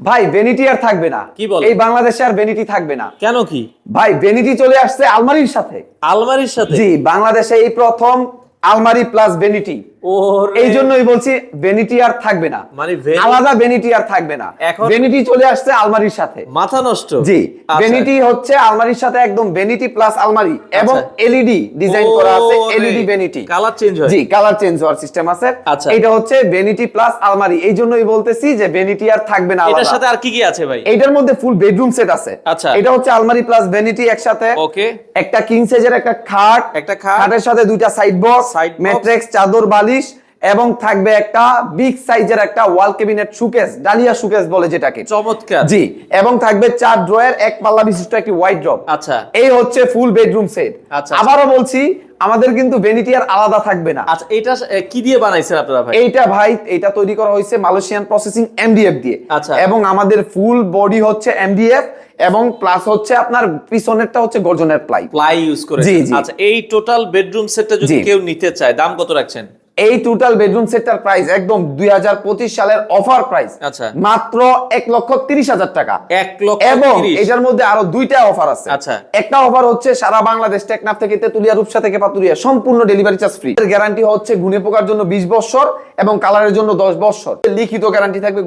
ভাই ভ্যানিটি আর থাকবে না। কি বলেন? এই বাংলাদেশে আর ভ্যানিটি থাকবে না। কেন কি? ভাই ভ্যানিটি চলে আসছে আলমারির সাথে। আলমারির সাথে? জি, বাংলাদেশে এই প্রথম আলমারি প্লাস ভ্যানিটি। ওরে, এই জন্যই বলছি ভ্যানিটি আর থাকবে না, মানে আলাদা ভ্যানিটি আর থাকবে না। এখন ভ্যানিটি চলে আসছে আলমারির সাথে। মাথা নষ্ট। জি, আচ্ছা। ভ্যানিটি হচ্ছে আলমারির সাথে একদম ভ্যানিটি প্লাস আলমারি এবং এলইডি ডিজাইন করা আছে। ওরে, এলইডি ভ্যানিটি, কালার চেঞ্জ হয়। জি কালার চেঞ্জ হওয়ার সিস্টেম আছে। আচ্ছা। এটা হচ্ছে ভ্যানিটি প্লাস আলমারি। এই জন্যই বলতেছি যে ভ্যানিটি আর থাকবে না এটার আলাদা। সাথে আর কি কি আছে ভাই? এটার মধ্যে ফুল বেডরুম সেট আছে। আচ্ছা। এটা হচ্ছে আলমারি প্লাস ভ্যানিটি একসাথে। ওকে। একটা কিং সাইজের একটা খাট, একটা খাট, খাটের সাথে দুইটা সাইড বক্স, Side box, ম্যাট্রেক্স, চাদর, বালিশ এবং থাকবে একটা বিগ সাইজের একটা ওয়াল ক্যাবিনেট শোকেস, ডালিয়া শোকেস বলে যেটাকে। চমৎকার। জি, এবং থাকবে 4 ড্রয়ার, এক পাল্লা বিশিষ্ট একটি ওয়াইড ড্রপ। আচ্ছা। এই হচ্ছে ফুল বেডরুম সেট। আচ্ছা। আবারও বলছি, আমাদের কিন্তু ভ্যানিটি আর আলাদা থাকবে না। আচ্ছা, এটা কি দিয়ে বানাইছেন আপনারা ভাই? এইটা ভাই, এটা তৈরি করা হয়েছে মালয়েশিয়ান প্রসেসিং এমডিএফ দিয়ে। আচ্ছা। এবং আমাদের ফুল বডি হচ্ছে এমডিএফ এবং প্লাস হচ্ছে আপনার পিছনেরটা হচ্ছে গর্জনের প্লাই। প্লাই ইউজ করে। জি, জি। আচ্ছা, এই টোটাল বেডরুম সেটটা যদি জি। কেউ নিতে চায় দাম কত রাখছেন? এই টোটাল বেডরুম সেটটার প্রাইস একদম 2025 সালের অফার প্রাইস, আচ্ছা। মাত্র 1,30,000 টাকা। 1,30,000 এবং এটার মধ্যে আরো দুইটা অফার আছে। আচ্ছা। একটা অফার হচ্ছে সারা বাংলাদেশ, টেকনাফ থেকে তেতুলিয়া, রূপসা থেকে পাতুরিয়া সম্পূর্ণ ডেলিভারি চার্জ ফ্রি। গ্যারান্টি হচ্ছে গুণে পোকার জন্য 20 বছর এবং কালারের জন্য 10 বছর। লিখিত গ্যারান্টি থাকবে।